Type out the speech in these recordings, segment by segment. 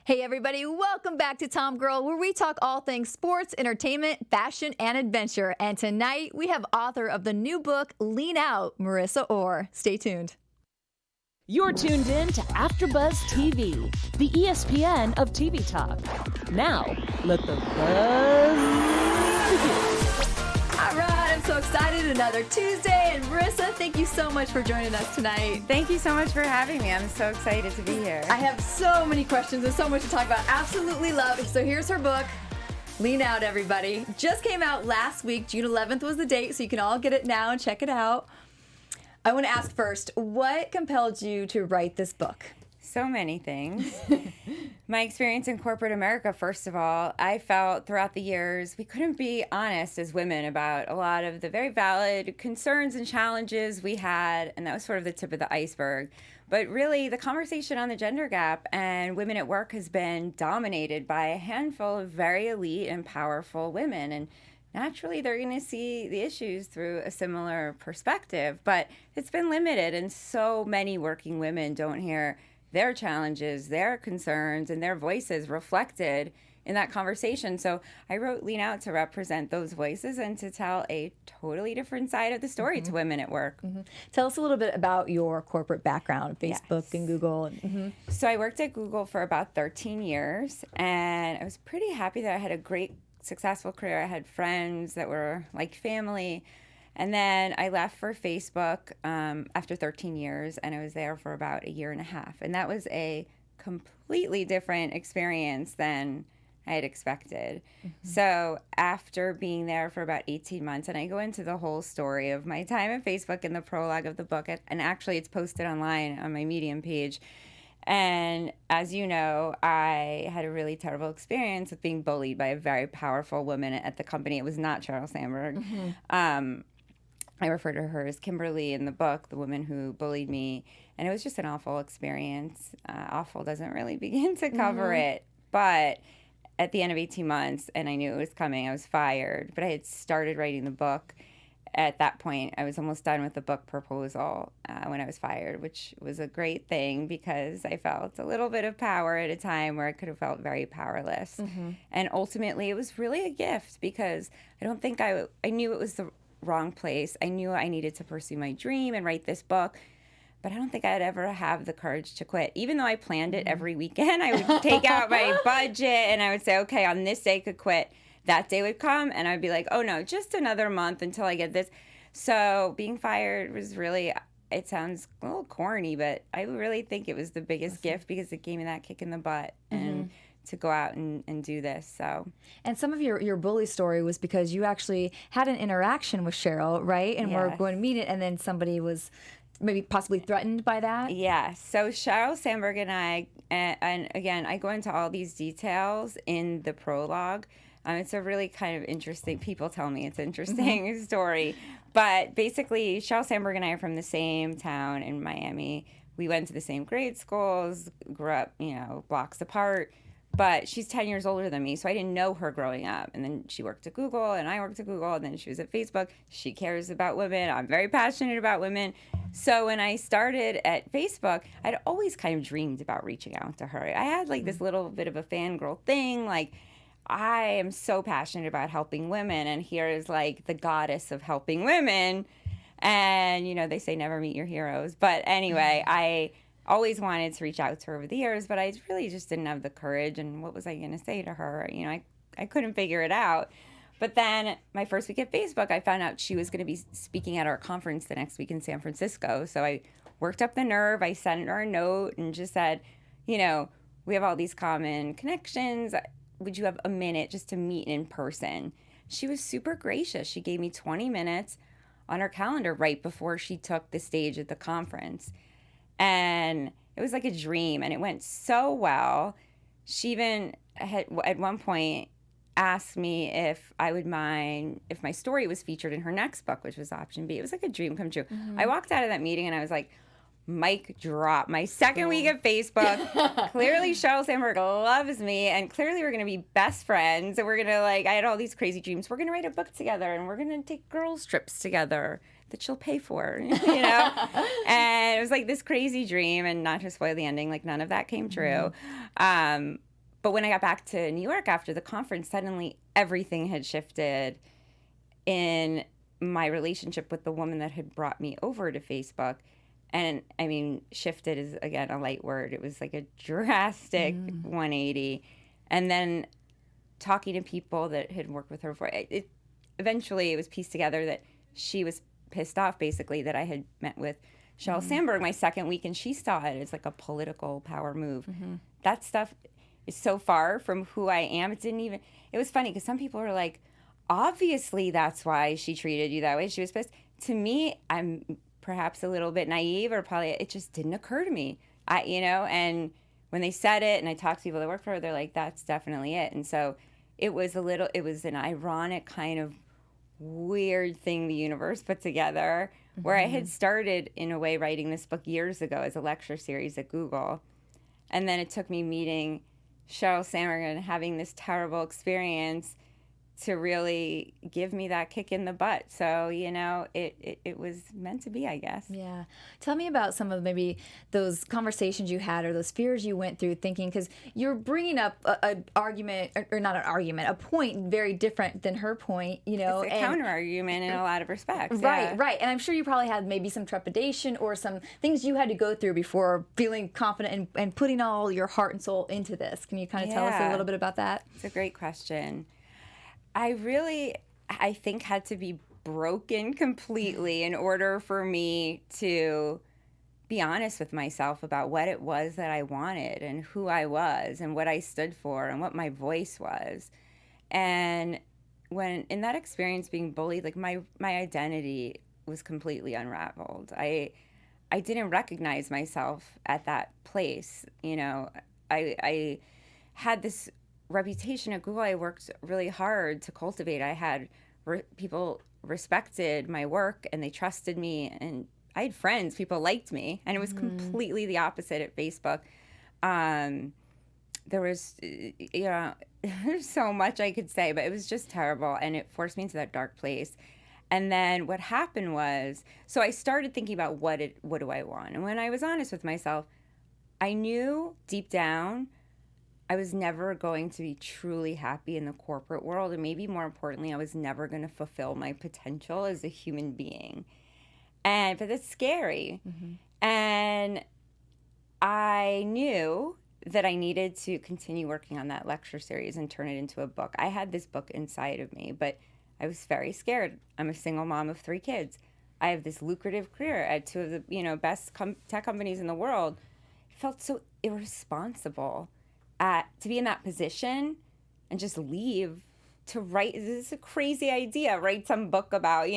Hey everybody, welcome back to TomGirl, where we talk all things sports, entertainment, fashion, and adventure. And tonight we have author of the new book, Lean Out, Marissa Orr. Stay tuned. You're tuned in to AfterBuzz TV, the ESPN of TV talk. Now, let the buzz begin. All right, I'm so excited. Another Tuesday. And Marissa, thank you so much for joining us tonight. Thank you so much for having me. I'm so excited to be here. I have so many questions and so much to talk about. Absolutely love it. So here's her book, Lean Out, everybody. Just came out last week. June 11th was the date, so you can all get it now and check it out. I want to ask first, what compelled you to write this book? So many things. My experience in corporate America, first of all, I felt throughout the years we couldn't be honest as women about a lot of the very valid concerns and challenges we had, and that was sort of the tip of the iceberg. But really, the conversation on the gender gap and women at work has been dominated by a handful of very elite and powerful women, and naturally, they're going to see the issues through a similar perspective, but it's been limited, and so many working women don't hear their challenges, their concerns, and their voices reflected in that conversation. So I wrote Lean Out to represent those voices and to tell a totally different side of the story to women at work. Tell us a little bit about your corporate background, Facebook and Google. So I worked at Google for about 13 years, and I was pretty happy that I had a great successful career. I had friends that were like family. And then I left for Facebook after 13 years, and I was there for about a year and a half. And that was a completely different experience than I had expected. So after being there for about 18 months, and I go into the whole story of my time at Facebook in the prologue of the book, and actually it's posted online on my Medium page. And as you know, I had a really terrible experience with being bullied by a very powerful woman at the company. It was not Sheryl Sandberg. I refer to her as Kimberly in the book, the woman who bullied me. And it was just an awful experience. Awful doesn't really begin to cover it. But at the end of 18 months, and I knew it was coming, I was fired. But I had started writing the book. At that point, I was almost done with the book proposal when I was fired, which was a great thing because I felt a little bit of power at a time where I could have felt very powerless. And ultimately, it was really a gift because I don't think I knew it was the wrong place. I knew I needed to pursue my dream and write this book, but I don't think I'd ever have the courage to quit. Even though I planned it every weekend, I would take out my budget and I would say, okay, on this day I could quit. That day would come and I'd be like, oh no, just another month until I get this. So being fired was really, it sounds a little corny, but I really think it was the biggest gift because it gave me that kick in the butt and to go out and do this. So, and some of your bully story was because you actually had an interaction with Sheryl, right? And we're going to meet it, and then somebody was maybe possibly threatened by that? Yeah. So Sheryl Sandberg and I, and again, I go into all these details in the prologue. It's a really kind of interesting, people tell me it's an interesting story. But basically, Sheryl Sandberg and I are from the same town in Miami. We went to the same grade schools, grew up, blocks apart. But she's 10 years older than me, so I didn't know her growing up. And then she worked at Google, and I worked at Google, and then she was at Facebook. She cares about women. I'm very passionate about women. So when I started at Facebook, I'd always kind of dreamed about reaching out to her. I had like this little bit of a fangirl thing, like, I am so passionate about helping women, and here is like the goddess of helping women. And, they say never meet your heroes. But anyway, I always wanted to reach out to her over the years, but I really just didn't have the courage. And what was I going to say to her? I couldn't figure it out. But then my first week at Facebook, I found out she was going to be speaking at our conference the next week in San Francisco. So I worked up the nerve. I sent her a note and just said, we have all these common connections. Would you have a minute just to meet in person? She was super gracious. She gave me 20 minutes on her calendar right before she took the stage at the conference. And it was like a dream, and it went so well. She even had, at one point, asked me if I would mind if my story was featured in her next book, which was Option B. It was like a dream come true. I walked out of that meeting, and I was like, mic drop. My second week at Facebook, clearly Sheryl Sandberg loves me, and clearly we're going to be best friends, and we're going to, I had all these crazy dreams. We're going to write a book together, and we're going to take girls' trips together that she'll pay for, And it was like this crazy dream, and not to spoil the ending, like none of that came true. But when I got back to New York after the conference, suddenly everything had shifted in my relationship with the woman that had brought me over to Facebook. And I mean, shifted is, again, a light word. It was like a drastic 180. And then talking to people that had worked with her before, eventually it was pieced together that she was pissed off, basically, that I had met with Sheryl Sandberg my second week, and she saw it as like a political power move. That stuff is so far from who I am. It was funny because some people were like, obviously that's why she treated you that way. She was pissed. To me, I'm perhaps a little bit naive, or probably it just didn't occur to me. And when they said it and I talked to people that work for her, they're like, that's definitely it. And so it was an ironic kind of weird thing the universe put together, where I had started in a way writing this book years ago as a lecture series at Google. And then it took me meeting Sheryl Sandberg and having this terrible experience to really give me that kick in the butt. So, it was meant to be, I guess. Yeah. Tell me about some of maybe those conversations you had or those fears you went through thinking, because you're bringing up an argument, or not an argument, a point very different than her point, It's a counter-argument in a lot of respects. Right, right. And I'm sure you probably had maybe some trepidation or some things you had to go through before feeling confident and putting all your heart and soul into this. Can you kind of tell us a little bit about that? It's a great question. I think, had to be broken completely in order for me to be honest with myself about what it was that I wanted and who I was and what I stood for and what my voice was. And when in that experience being bullied, like my identity was completely unraveled. I didn't recognize myself at that place. I had this reputation at Google I worked really hard to cultivate. I had people respected my work and they trusted me, and I had friends, people liked me, and it was completely the opposite at Facebook. There was, there's so much I could say, but it was just terrible, and it forced me into that dark place. And then what happened was, so I started thinking about what do I want? And when I was honest with myself, I knew deep down I was never going to be truly happy in the corporate world. And maybe more importantly, I was never going to fulfill my potential as a human being. But that's scary. And I knew that I needed to continue working on that lecture series and turn it into a book. I had this book inside of me, but I was very scared. I'm a single mom of 3 kids. I have this lucrative career at 2 of the best tech companies in the world. It felt so irresponsible to be in that position and just leave to write. This is a crazy idea. Write some book about,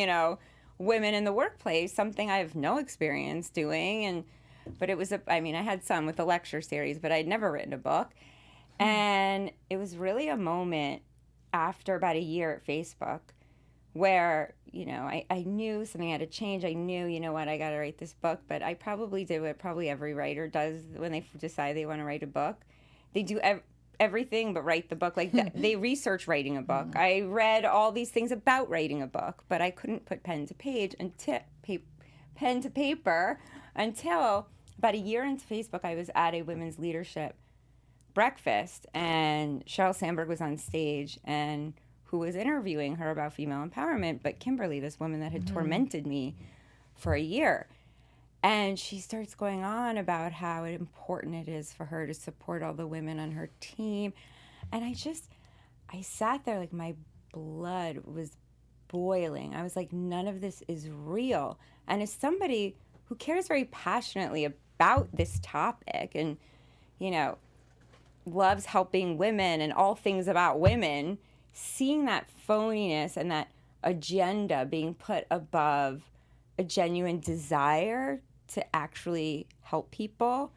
women in the workplace, something I have no experience doing. But it was I had some with the lecture series, but I'd never written a book. And it was really a moment after about a year at Facebook where, I knew something had to change. I knew, I got to write this book. But I probably did what probably every writer does when they decide they want to write a book. They do everything but write the book. Like they research writing a book. I read all these things about writing a book, but I couldn't put pen to paper until about a year into Facebook. I was at a women's leadership breakfast, and Sheryl Sandberg was on stage, and who was interviewing her about female empowerment, but Kimberly, this woman that had tormented me for a year. And she starts going on about how important it is for her to support all the women on her team. And I sat there like my blood was boiling. I was like, none of this is real. And as somebody who cares very passionately about this topic and, loves helping women and all things about women, seeing that phoniness and that agenda being put above a genuine desire to actually help people.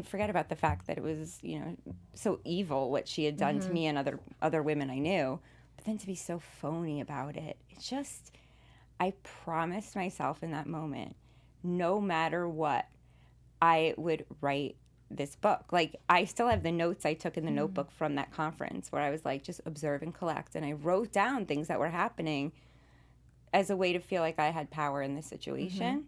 Forget about the fact that it was, so evil what she had done to me and other women I knew, but then to be so phony about it. I promised myself in that moment, no matter what, I would write this book. Like, I still have the notes I took in the notebook from that conference where I was like, just observe and collect. And I wrote down things that were happening as a way to feel like I had power in this situation.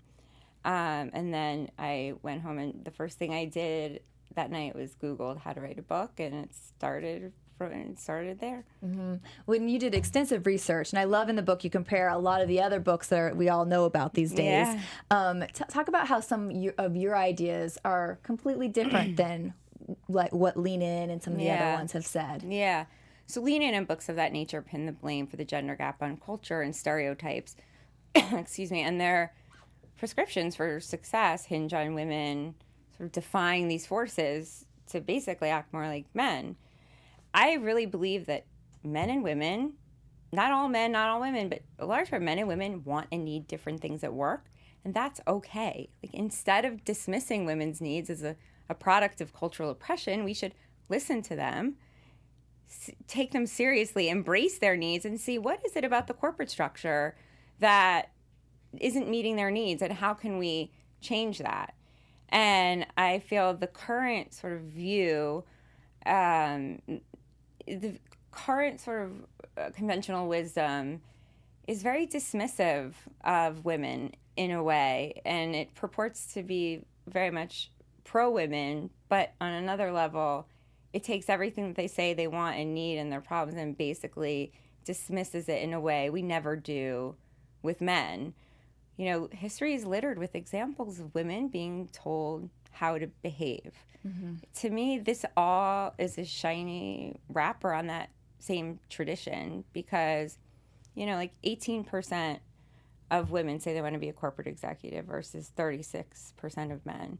And then I went home, and the first thing I did that night was Googled how to write a book, and it started there. When you did extensive research, and I love in the book you compare a lot of the other books that we all know about these days. Talk about how some of your ideas are completely different than like what Lean In and some of the other ones have said. Yeah. So Lean In and books of that nature pin the blame for the gender gap on culture and stereotypes. Excuse me. And their prescriptions for success hinge on women sort of defying these forces to basically act more like men. I really believe that men and women, not all men, not all women, but a large part of men and women want and need different things at work, and that's okay. Like, instead of dismissing women's needs as a product of cultural oppression, we should listen to them, take them seriously, embrace their needs, and see what is it about the corporate structure that isn't meeting their needs, and how can we change that? And I feel the current sort of view, the current sort of conventional wisdom is very dismissive of women in a way, and it purports to be very much pro-women, but on another level, it takes everything that they say they want and need and their problems and basically dismisses it in a way we never do with men. You know, history is littered with examples of women being told how to behave. To me, this all is a shiny wrapper on that same tradition because, you know, like 18% of women say they want to be a corporate executive versus 36% of men.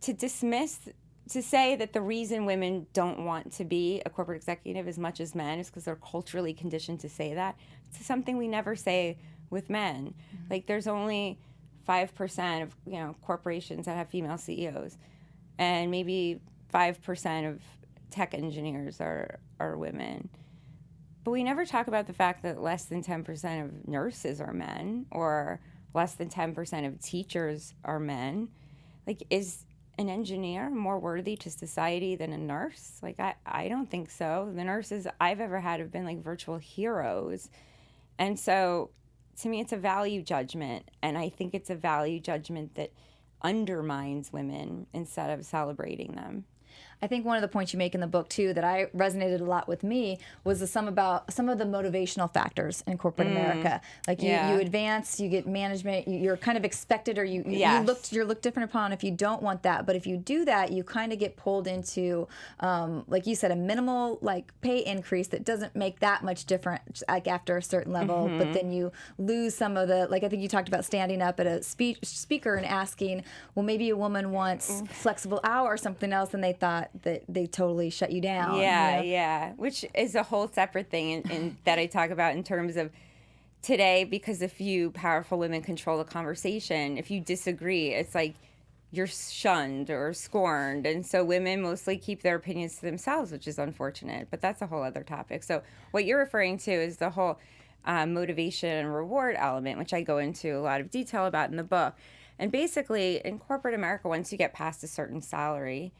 To say that the reason women don't want to be a corporate executive as much as men is because they're culturally conditioned to say that, it's something we never say with men. Like, there's only 5% of, you know, corporations that have female CEOs, and maybe 5% of tech engineers are women. But we never talk about the fact that less than 10% of nurses are men, or less than 10% of teachers are men. Like, is an engineer more worthy to society than a nurse? Like, I don't think so. The nurses I've ever had have been like virtual heroes. And so to me, it's a value judgment. And I think it's a value judgment that undermines women instead of celebrating them. I think one of the points you make in the book too that I resonated a lot with me was some of the motivational factors in corporate America. Like you advance, you get management, you're kind of expected, or you're looked different upon if you don't want that. But if you do that, you kind of get pulled into, like you said, a minimal like pay increase that doesn't make that much difference like after a certain level. But then you lose some of the, like I think you talked about standing up at a speaker and asking, well, maybe a woman wants flexible hour or something else, and they thought that they totally shut you down. Yeah, which is a whole separate thing in that I talk about in terms of today, because a few powerful women control the conversation. If you disagree, it's like you're shunned or scorned. And so women mostly keep their opinions to themselves, which is unfortunate, but that's a whole other topic. So what you're referring to is the whole motivation and reward element, which I go into a lot of detail about in the book. And basically, in corporate America, once you get past a certain salary,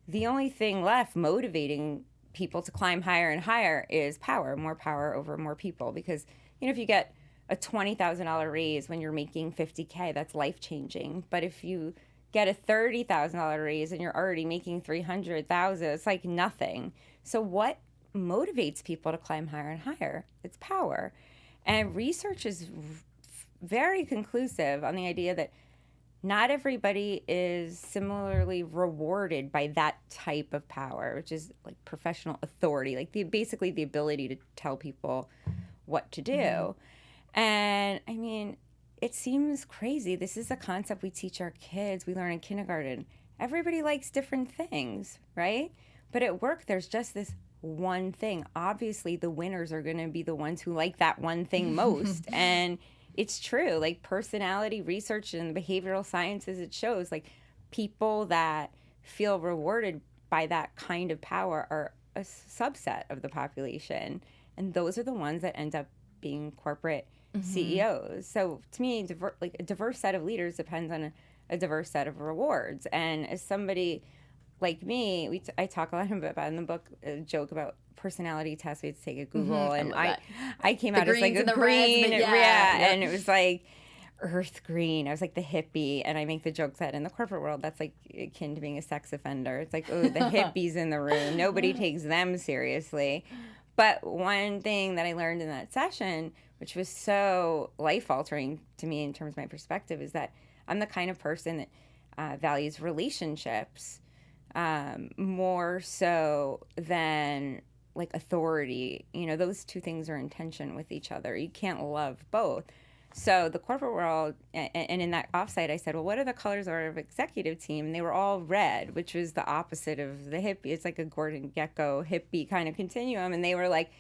the only thing left motivating people to climb higher and higher is power, more power over more people. Because, you know, if you get a $20,000 raise when you're making $50K, that's life-changing. But if you get a $30,000 raise and you're already making $300,000, it's like nothing. So what motivates people to climb higher and higher? It's power. And research is very conclusive on the idea that not everybody is similarly rewarded by that type of power, which is like professional authority, like basically the ability to tell people what to do. And I mean, it seems crazy. This is a concept we teach our kids. We learn in kindergarten. Everybody likes different things, right? But at work, there's just this one thing. Obviously, the winners are going to be the ones who like that one thing most. And it's true, like personality research and behavioral sciences, it shows like people that feel rewarded by that kind of power are a subset of the population. And those are the ones that end up being corporate CEOs. So to me, a diverse set of leaders depends on a diverse set of rewards. And as somebody like me, I talk a lot about in the book, a joke about personality tests we had to take at Google, and I came out as like a green, and it was like earth green. I was like the hippie, and I make the joke that in the corporate world, that's like akin to being a sex offender. It's like, oh, the hippies in the room. Nobody takes them seriously. But one thing that I learned in that session, which was so life-altering to me in terms of my perspective, is that I'm the kind of person that values relationships more so than like authority. You know, those two things are in tension with each other. You can't love both. So the corporate world, and in that offsite, I said, well, what are the colors of our executive team? And they were all red, which was the opposite of the hippie. It's like a Gordon Gekko hippie kind of continuum. And they were like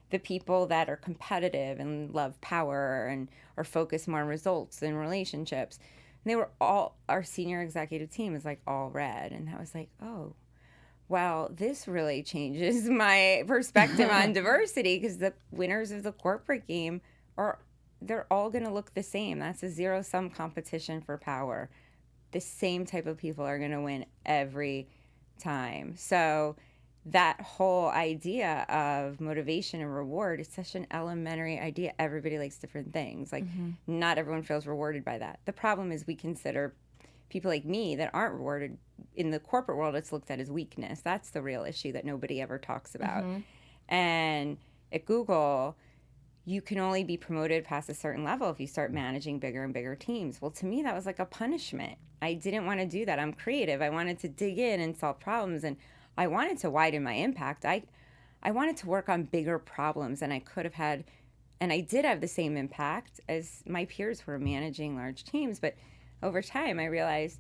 the people that are competitive and love power and are focused more on results than relationships. And they were all, our senior executive team is like all red. And I was like, oh, well, this really changes my perspective on diversity, because the winners of the corporate game they're all going to look the same. That's a zero-sum competition for power. The same type of people are going to win every time. So that whole idea of motivation and reward is such an elementary idea. Everybody likes different things. Like, not everyone feels rewarded by that. The problem is we consider people like me that aren't rewarded. In the corporate world, it's looked at as weakness. That's the real issue that nobody ever talks about. And at Google, you can only be promoted past a certain level if you start managing bigger and bigger teams. Well, to me, that was like a punishment. I didn't want to do that. I'm creative. I wanted to dig in and solve problems, and I wanted to widen my impact. I wanted to work on bigger problems, and I could have had, and I did have the same impact as my peers who were managing large teams. But over time, I realized,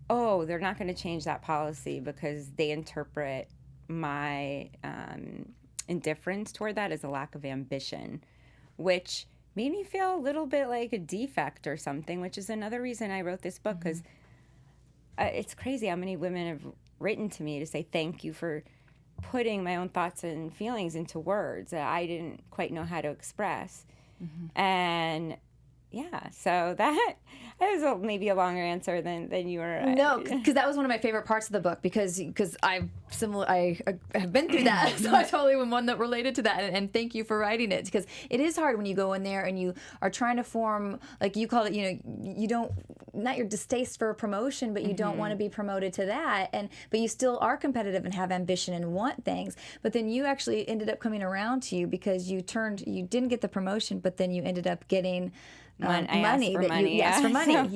oh, they're not going to change that policy because they interpret my indifference toward that as a lack of ambition, which made me feel a little bit like a defect or something, which is another reason I wrote this book, because it's crazy how many women have written to me to say thank you for putting my own thoughts and feelings into words that I didn't quite know how to express. And yeah, so that was maybe a longer answer than you were. No, because that was one of my favorite parts of the book, because I have been through that, so I totally am one that related to that. And thank you for writing it, because it is hard when you go in there and you are trying to form, like you call it, you don't, not your distaste for a promotion, but you don't want to be promoted to that, but you still are competitive and have ambition and want things. But then you actually ended up coming around to you because you didn't get the promotion, but then you ended up getting money. You asked for money. So,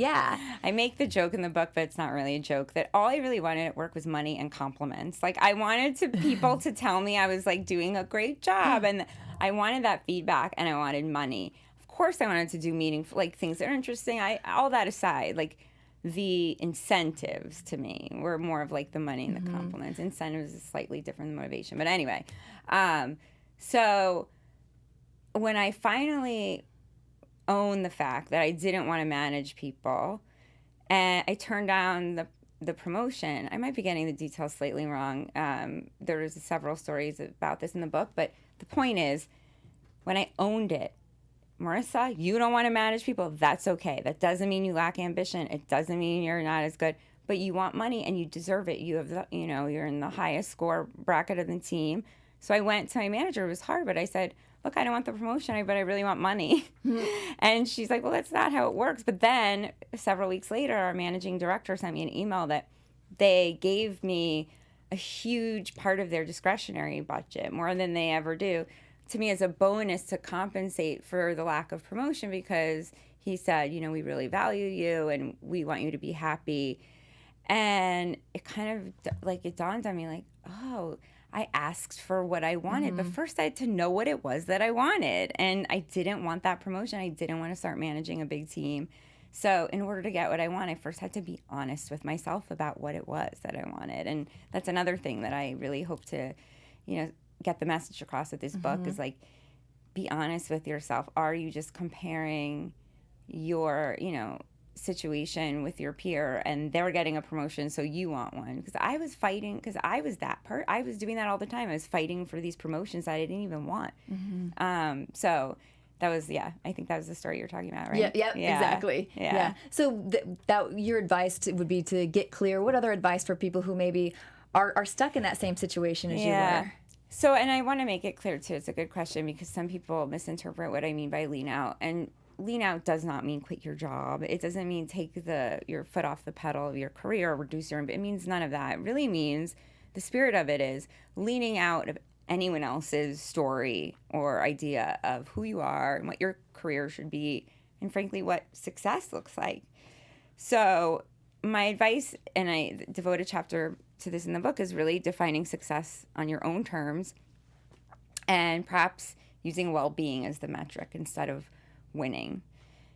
I make the joke in the book, but it's not really a joke, that all I really wanted at work was money and compliments. Like, I wanted people to tell me I was like doing a great job, and I wanted that feedback, and I wanted money. Of course, I wanted to do meaningful, like, things that are interesting. All that aside, like, the incentives to me were more of like the money and the compliments. Incentives is slightly different than motivation, but anyway. So when I finally own the fact that I didn't want to manage people, and I turned down the promotion. I might be getting the details slightly wrong. There was several stories about this in the book, but the point is, when I owned it, Marissa, you don't want to manage people. That's okay. That doesn't mean you lack ambition. It doesn't mean you're not as good, but you want money and you deserve it. You have you're in the highest score bracket of the team. So I went to my manager. It was hard, but I said, look, I don't want the promotion, but I really want money. And she's like, well, that's not how it works. But then several weeks later, our managing director sent me an email that they gave me a huge part of their discretionary budget, more than they ever do, to me as a bonus to compensate for the lack of promotion, because he said, we really value you and we want you to be happy. And it kind of it dawned on me like, oh, I asked for what I wanted, but first I had to know what it was that I wanted. And I didn't want that promotion. I didn't want to start managing a big team. So in order to get what I want, I first had to be honest with myself about what it was that I wanted. And that's another thing that I really hope to, get the message across with this book is like, be honest with yourself. Are you just comparing your, situation with your peer and they're getting a promotion so you want one? Because I was fighting, because I was I was doing that all the time. I was fighting for these promotions that I didn't even want. So that was, I think that was the story you're talking about, right? Yeah, exactly. Yeah. So that your advice would be to get clear. What other advice for people who maybe are stuck in that same situation as you were? So, and I want to make it clear too, it's a good question, because some people misinterpret what I mean by lean out. And lean out does not mean quit your job. It doesn't mean take your foot off the pedal of your career or reduce your, it means none of that. It really means the spirit of it is leaning out of anyone else's story or idea of who you are and what your career should be, and frankly, what success looks like. So my advice, and I devote a chapter to this in the book, is really defining success on your own terms and perhaps using well-being as the metric instead of winning.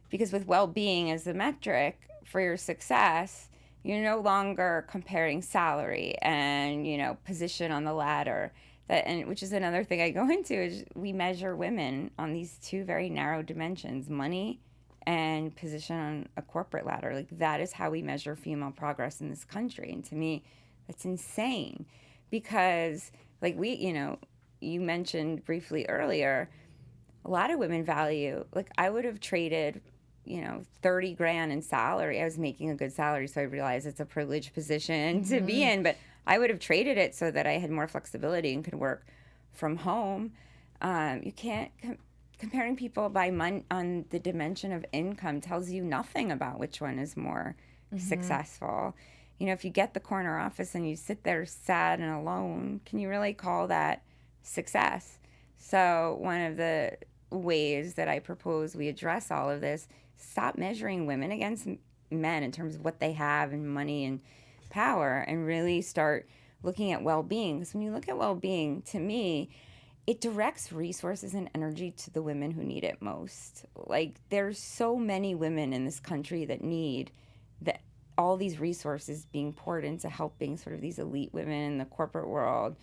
Because with well-being as the metric for your success, you're no longer comparing salary and, position on the ladder. Which is another thing I go into, is we measure women on these two very narrow dimensions, money and position on a corporate ladder. Like, that is how we measure female progress in this country. And to me, that's insane, because like you mentioned briefly earlier, a lot of women value, like, I would have traded, $30,000 in salary. I was making a good salary, so I realized it's a privileged position to be in, but I would have traded it so that I had more flexibility and could work from home. You can't, comparing people by on the dimension of income tells you nothing about which one is more successful. If you get the corner office and you sit there sad and alone, can you really call that success? So one of the ways that I propose we address all of this, stop measuring women against men in terms of what they have and money and power, and really start looking at well-being. Because when you look at well-being, to me, it directs resources and energy to the women who need it most. Like, there's so many women in this country that need that, all these resources being poured into helping sort of these elite women in the corporate world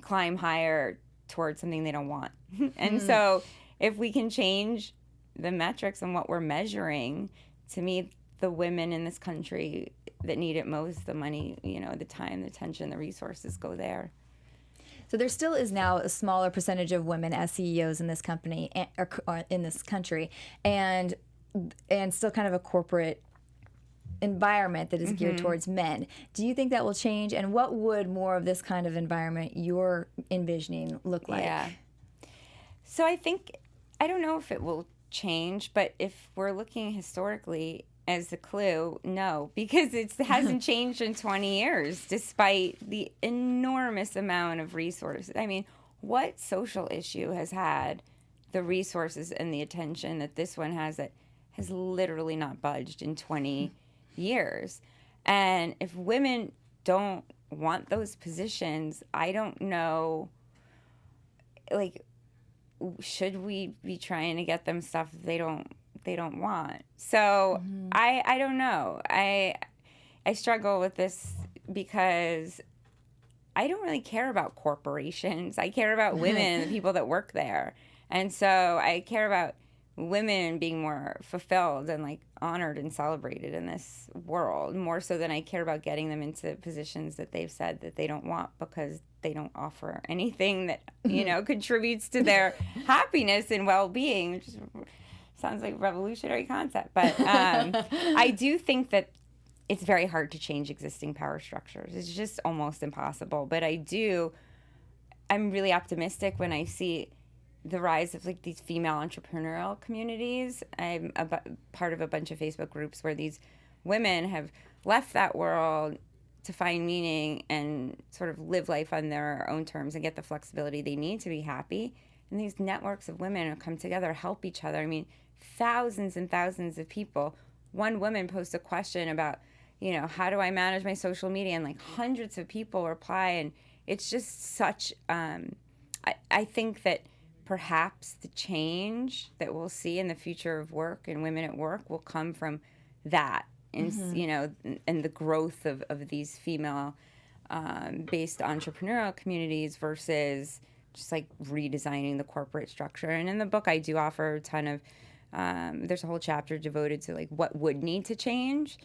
climb higher towards something they don't want. And so if we can change the metrics and what we're measuring, to me, the women in this country that need it most, the money, the time, the attention, the resources go there. So there still is now a smaller percentage of women as CEOs in this company, or in this country, and still kind of a corporate environment that is geared towards men. Do you think that will change? And what would more of this kind of environment you're envisioning look like? Yeah. So I don't know if it will change, but if we're looking historically as a clue, no, because it hasn't changed in 20 years, despite the enormous amount of resources. I mean, what social issue has had the resources and the attention that this one has, that has literally not budged in 20 years? And if women don't want those positions, I don't know, like, should we be trying to get them stuff they don't want? So I don't know. I struggle with this because I don't really care about corporations. I care about women and the people that work there. And so I care about women being more fulfilled and like honored and celebrated in this world, more so than I care about getting them into positions that they've said that they don't want because they don't offer anything that, contributes to their happiness and well-being, which sounds like a revolutionary concept. But I do think that it's very hard to change existing power structures. It's just almost impossible. But I'm really optimistic when I see the rise of like these female entrepreneurial communities. I'm part of a bunch of Facebook groups where these women have left that world to find meaning and sort of live life on their own terms and get the flexibility they need to be happy. And these networks of women have come together, help each other. I mean, thousands and thousands of people. One woman posts a question about, how do I manage my social media? And like hundreds of people reply. And it's just such, I think that perhaps the change that we'll see in the future of work and women at work will come from that, and and the growth of these female based entrepreneurial communities versus just like redesigning the corporate structure. And in the book, I do offer a ton of there's a whole chapter devoted to like what would need to change,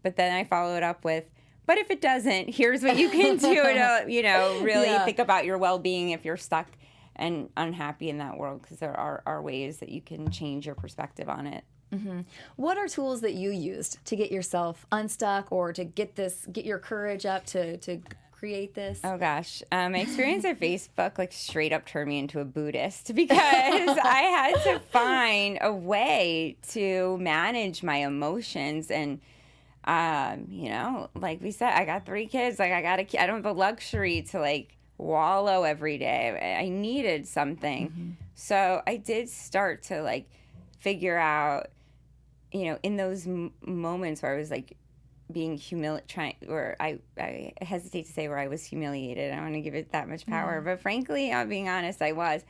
but then I follow it up with, but if it doesn't, here's what you can do to really think about your well-being if you're stuck and unhappy in that world, because there are ways that you can change your perspective on it. What are tools that you used to get yourself unstuck or to get your courage up to create this? Oh gosh, my experience at Facebook like straight up turned me into a Buddhist because I had to find a way to manage my emotions and, you know, like we said, I got 3 kids. Like I don't have the luxury to like wallow every day. I needed something, so I did start to like figure out, you know, in those moments where I was like being where I hesitate to say where I was humiliated. I don't want to give it that much power, but frankly, I'm being honest, I was.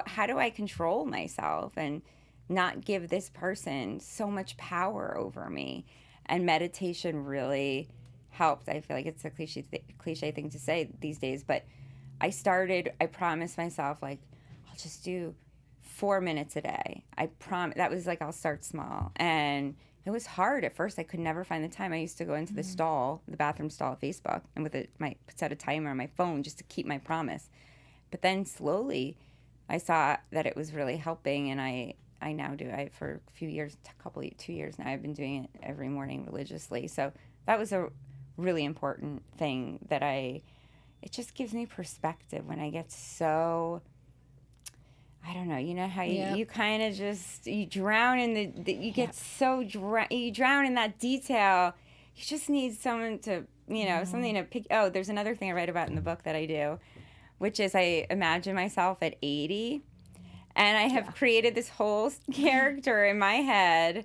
How do I control myself and not give this person so much power over me? And meditation really helped. I feel like it's a cliche thing to say these days, but I promised myself, like, I'll just do 4 minutes a day. I promise. That was like, I'll start small. And it was hard at first. I could never find the time. I used to go into the bathroom stall at Facebook, and set a timer on my phone just to keep my promise. But then slowly, I saw that it was really helping, and I now do. For a few years, 2 years now, I've been doing it every morning religiously. So that was a really important thing it just gives me perspective when I get so, I don't know, you know how you kind of just, you drown in you drown in that detail. You just need someone to, you know, something to pick. Oh, there's another thing I write about in the book that I do, which is I imagine myself at 80, and I have created this whole character in my head.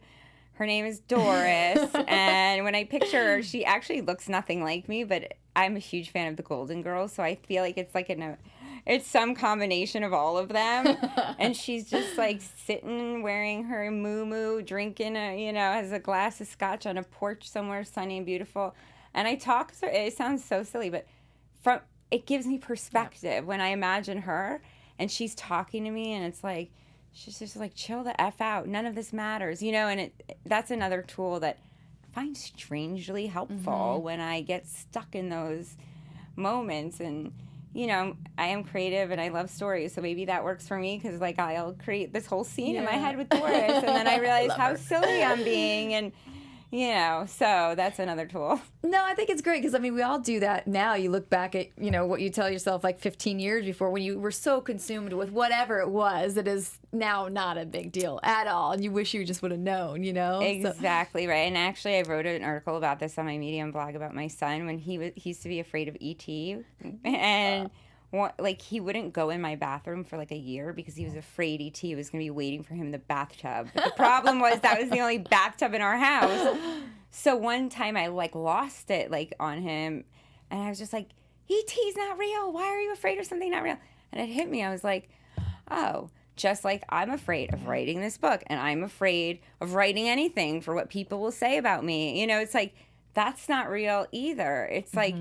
Her name is Doris, and when I picture her, she actually looks nothing like me, but I'm a huge fan of the Golden Girls, so I feel like it's like it's some combination of all of them. And she's just like sitting, wearing her muumuu, drinking, has a glass of scotch on a porch somewhere sunny and beautiful. And I talk, it sounds so silly, but it gives me perspective when I imagine her and she's talking to me, and it's like, she's just like, chill the F out. None of this matters, and that's another tool that I find strangely helpful when I get stuck in those moments. And I am creative and I love stories, so maybe that works for me because like I'll create this whole scene in my head with Doris, and then I realize how silly I'm being, and so that's another tool. No, I think it's great because we all do that now. You look back at what you tell yourself like 15 years before when you were so consumed with whatever it was that is now not a big deal at all, and you wish you just would have known. Exactly right. And actually, I wrote an article about this on my Medium blog about my son when he used to be afraid of ET, and he wouldn't go in my bathroom for like a year because he was afraid ET was going to be waiting for him in the bathtub. But the problem was that was the only bathtub in our house. So one time I lost it on him, and I was just like, ET's not real. Why are you afraid of something not real? And it hit me. I was like, oh, just like I'm afraid of writing this book, and I'm afraid of writing anything for what people will say about me. It's like, that's not real either. It's like,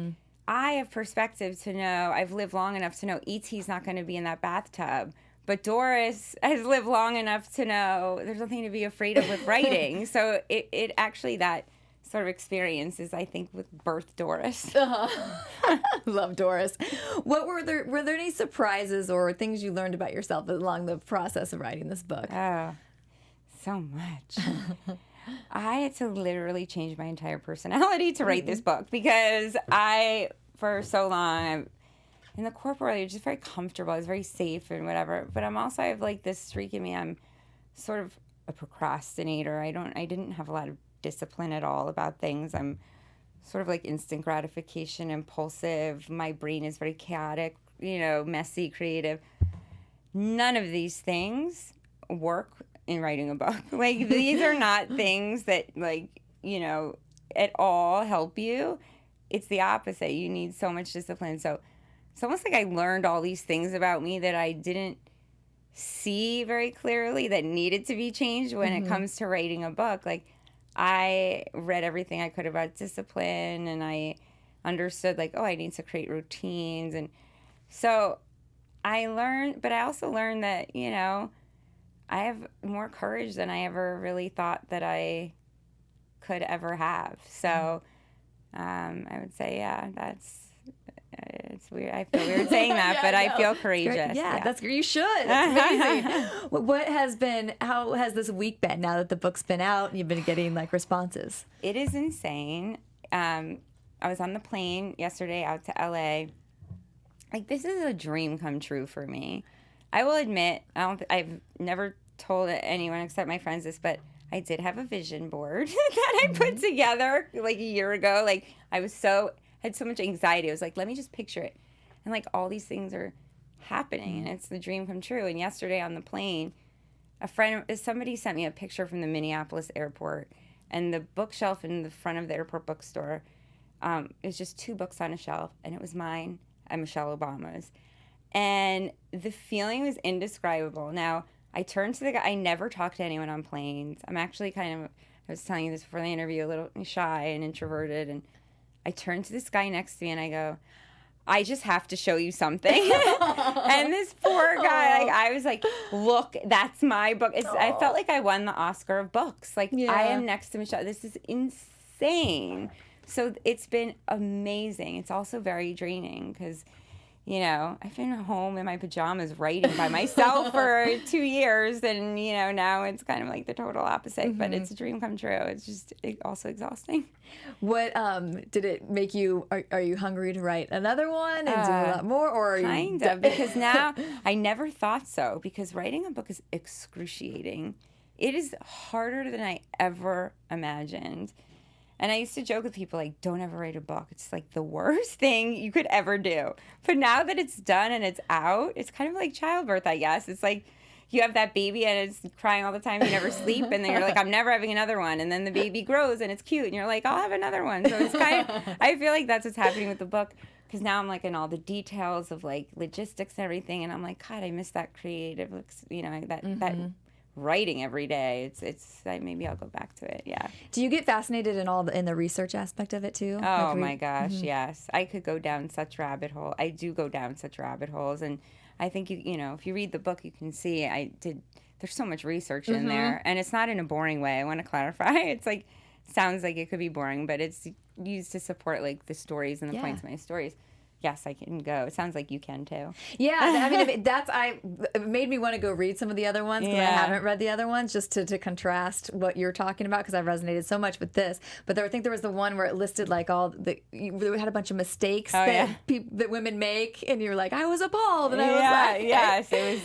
I have perspective to know, I've lived long enough to know E.T.'s not going to be in that bathtub. But Doris has lived long enough to know there's nothing to be afraid of with writing. So it actually, that sort of experience is, I think, with birth Doris. Love Doris. Were there any surprises or things you learned about yourself along the process of writing this book? Oh, so much. I had to literally change my entire personality to write this book because for so long, in the corporate world, you're just very comfortable. I was very safe and whatever. But I have this streak in me. I'm sort of a procrastinator. I didn't have a lot of discipline at all about things. I'm sort of like instant gratification, impulsive. My brain is very chaotic, messy, creative. None of these things work in writing a book. These are not things that at all help you. It's the opposite. You need so much discipline. So it's almost like I learned all these things about me that I didn't see very clearly that needed to be changed when it comes to writing a book. I read everything I could about discipline, and I understood I need to create routines. And so I learned, but I also learned that, I have more courage than I ever really thought that I could ever have. So I would say, it's weird. I feel weird saying that, but I feel courageous. Yeah, that's great. You should. That's amazing. How has this week been now that the book's been out and you've been getting responses? It is insane. I was on the plane yesterday out to LA. Like, this is a dream come true for me. I will admit, I've never told anyone except my friends this, but I did have a vision board that I put together like a year ago. Like, I had so much anxiety. I was like, let me just picture it. And like, all these things are happening and it's the dream come true. And yesterday on the plane, somebody sent me a picture from the Minneapolis airport, and the bookshelf in the front of the airport bookstore, it was just 2 books on a shelf, and it was mine and Michelle Obama's. And the feeling was indescribable. Now, I turned to the guy. I never talk to anyone on planes. I'm actually I was telling you this before the interview, a little shy and introverted. And I turned to this guy next to me and I go, I just have to show you something. And this poor guy, I was like, look, that's my book. I felt like I won the Oscar of books. Like, I am next to Michelle. This is insane. So it's been amazing. It's also very draining because, you know, I've been home in my pajamas writing by myself for 2 years. And, you know, now it's kind of like the total opposite. But it's a dream come true. It's just also exhausting. What did it make you? Are you hungry to write another one and do a lot more, or are kind you of? Because now I never thought so. Because writing a book is excruciating. It is harder than I ever imagined. And I used to joke with people like, "Don't ever write a book. It's like the worst thing you could ever do." But now that it's done and it's out, it's kind of like childbirth, I guess. It's like you have that baby and it's crying all the time. You never sleep. And then you're like, I'm never having another one. And then the baby grows and it's cute. And you're like, I'll have another one. So it's kind of, I feel like that's what's happening with the book. Because now I'm like in all the details of like logistics and everything. And I'm like, God, I miss that creative, you know, that writing every day. It's like, maybe I'll go back to it. Yeah. Do you get fascinated in the research aspect of it too? Oh my gosh, yes. I could go down such rabbit hole. I do go down such rabbit holes. And I think you know, if you read the book, you can see there's so much research in there, and it's not in a boring way. I want to clarify. It's like, sounds like it could be boring, but it's used to support like the stories and the points of my stories. Yes, I can go. It sounds like you can too. Yeah, I mean, it made me want to go read some of the other ones because I haven't read the other ones, just to contrast what you're talking about, because I resonated so much with this. But I think there was the one where it listed like we had a bunch of mistakes that women make, and you're like, I was appalled, and I was like, yes, it was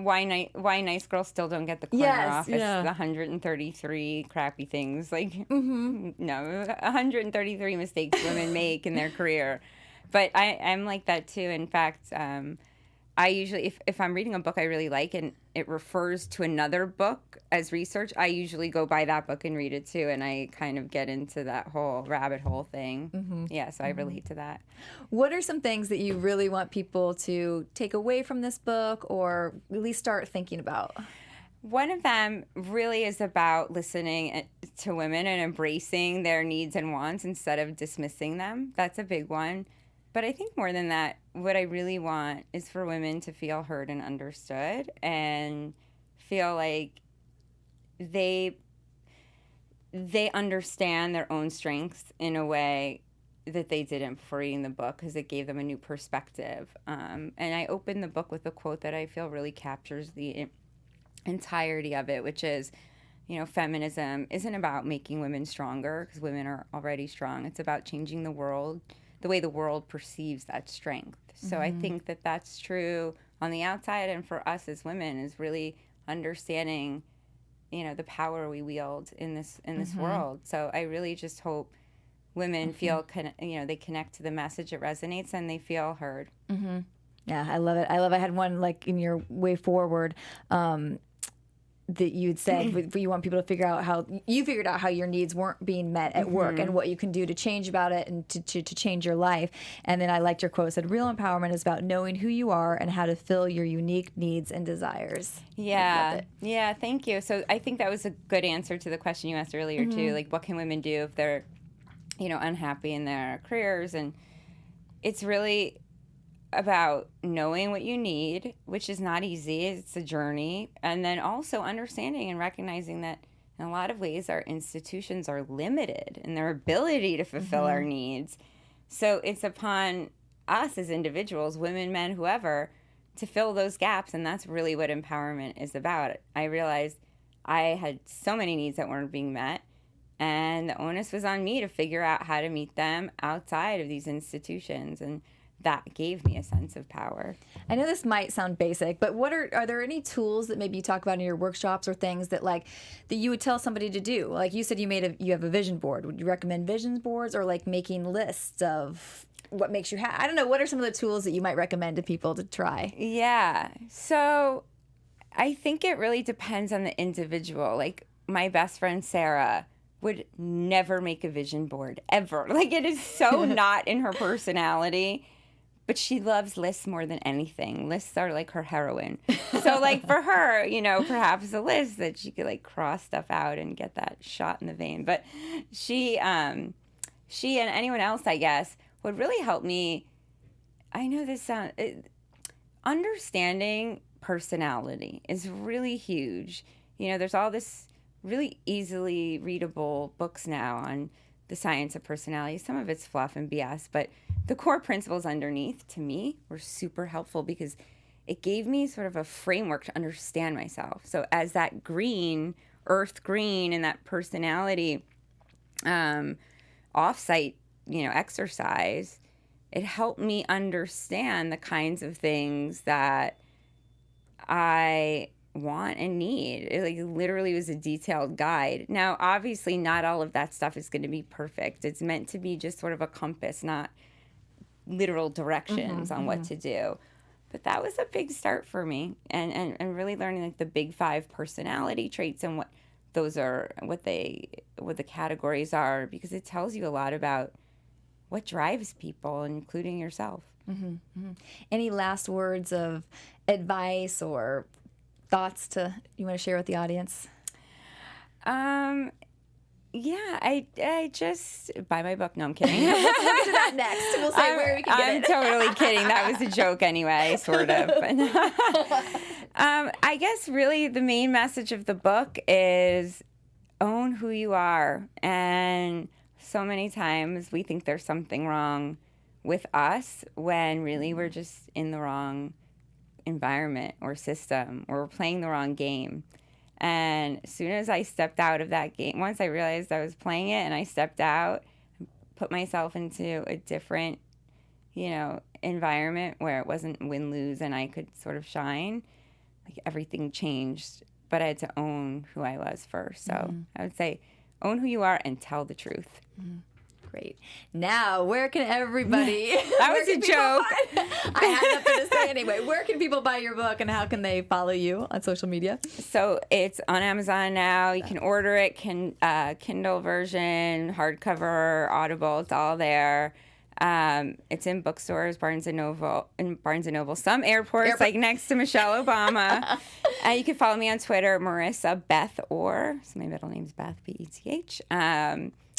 why nice girls still don't get the corner office. The 133 crappy things, like no, 133 mistakes women make in their career. But I'm like that too. In fact, I usually, if I'm reading a book I really like and it refers to another book as research, I usually go buy that book and read it too, and I kind of get into that whole rabbit hole thing. Yeah, so I relate to that. What are some things that you really want people to take away from this book, or really start thinking about? One of them really is about listening to women and embracing their needs and wants instead of dismissing them. That's a big one. But I think more than that, what I really want is for women to feel heard and understood and feel like they understand their own strengths in a way that they didn't before reading the book, because it gave them a new perspective. And I opened the book with a quote that I feel really captures the entirety of it, which is, you know, feminism isn't about making women stronger, because women are already strong. It's about changing the world, the way the world perceives that strength. So I think that that's true on the outside, and for us as women is really understanding, you know, the power we wield in this world. So I really just hope women feel, they connect to the message, it resonates, and they feel heard. Yeah, I love it. I had one like in your way forward that you had said you want people to figure out how you figured out how your needs weren't being met at work and what you can do to change about it and to change your life. And then I liked your quote, said real empowerment is about knowing who you are and how to fill your unique needs and desires. Yeah, thank you. So I think that was a good answer to the question you asked earlier too, like what can women do if they're, you know, unhappy in their careers. And it's really about knowing what you need, which is not easy. It's a journey. And then also understanding and recognizing that in a lot of ways our institutions are limited in their ability to fulfill our needs. So it's upon us as individuals, women, men, whoever, to fill those gaps. And that's really what empowerment is about. I realized I had so many needs that weren't being met. And the onus was on me to figure out how to meet them outside of these institutions. And that gave me a sense of power. I know this might sound basic, but are there any tools that maybe you talk about in your workshops or things that that you would tell somebody to do? Like you said, you have a vision board. Would you recommend vision boards or like making lists of what makes you happy? I don't know. What are some of the tools that you might recommend to people to try? Yeah. So I think it really depends on the individual. Like my best friend, Sarah, would never make a vision board ever. Like it is so not in her personality. But she loves lists more than anything. Lists are like her heroine. So like for her, perhaps a list that she could like cross stuff out and get that shot in the vein. But she and anyone else, I guess, would really help me. I know this sounds, understanding personality is really huge. There's all this really easily readable books now on the science of personality. Some of it's fluff and BS, but the core principles underneath, to me, were super helpful because it gave me sort of a framework to understand myself. So as that green, earth green, and that personality offsite, exercise, it helped me understand the kinds of things that I want and need. It literally was a detailed guide. Now, obviously, not all of that stuff is going to be perfect. It's meant to be just sort of a compass, not literal directions on what to do. But that was a big start for me, and really learning like the big 5 personality traits and what those are, what the categories are, because it tells you a lot about what drives people, including yourself. Any last words of advice or thoughts you want to share with the audience? Yeah, I just buy my book. No, I'm kidding. We'll get to that next. We'll say where we can get it. I'm totally kidding. That was a joke anyway, sort of. I guess really the main message of the book is own who you are. And so many times we think there's something wrong with us when really we're just in the wrong environment or system, or we're playing the wrong game. And as soon as I stepped out of that game, once I realized I was playing it and I stepped out, put myself into a different, environment where it wasn't win-lose and I could sort of shine, like everything changed. But I had to own who I was first. So I would say own who you are and tell the truth. Great. Now, where can everybody... That was a joke. I had nothing to say anyway. Where can people buy your book and how can they follow you on social media? So it's on Amazon now. You can order it, Kindle version, hardcover, Audible. It's all there. It's in bookstores, Barnes & Noble, some airports, like next to Michelle Obama. You can follow me on Twitter, Marissa Beth Orr. So my middle name's Beth, B-E-T-H.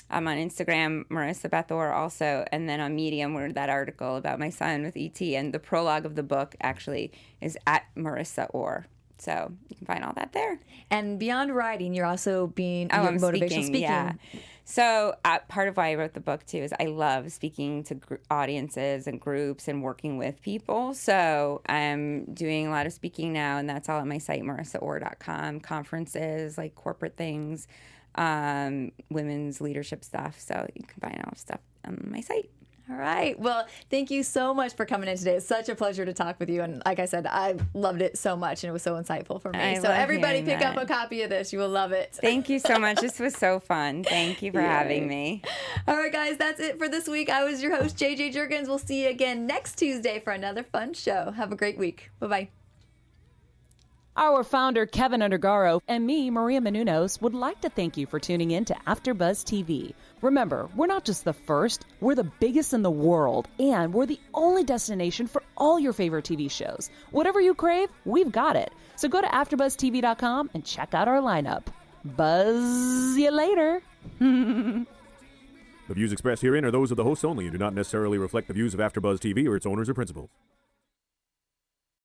I'm on Instagram, Marissa Beth Orr also, and then on Medium, where that article about my son with ET, and the prologue of the book actually is at Marissa Orr. So you can find all that there. And beyond writing, you're also being I'm motivational speaking. Yeah. So part of why I wrote the book, too, is I love speaking to audiences and groups and working with people. So I'm doing a lot of speaking now, and that's all on my site, marissaorr.com, conferences, like corporate things, women's leadership stuff. So you can find all stuff on my site. All right. Well, thank you so much for coming in today. It's such a pleasure to talk with you. And like I said, I loved it so much and it was so insightful for me. So everybody pick up a copy of this. You will love it. Thank you so much. This was so fun. Thank you for having me. All right, guys, that's it for this week. I was your host, JJ Jurgens. We'll see you again next Tuesday for another fun show. Have a great week. Bye-bye. Our founder, Keven Undergaro, and me, Maria Menounos, would like to thank you for tuning in to AfterBuzz TV. Remember, we're not just the first, we're the biggest in the world, and we're the only destination for all your favorite TV shows. Whatever you crave, we've got it. So go to AfterBuzzTV.com and check out our lineup. Buzz you later. The views expressed herein are those of the hosts only and do not necessarily reflect the views of AfterBuzz TV or its owners or principals.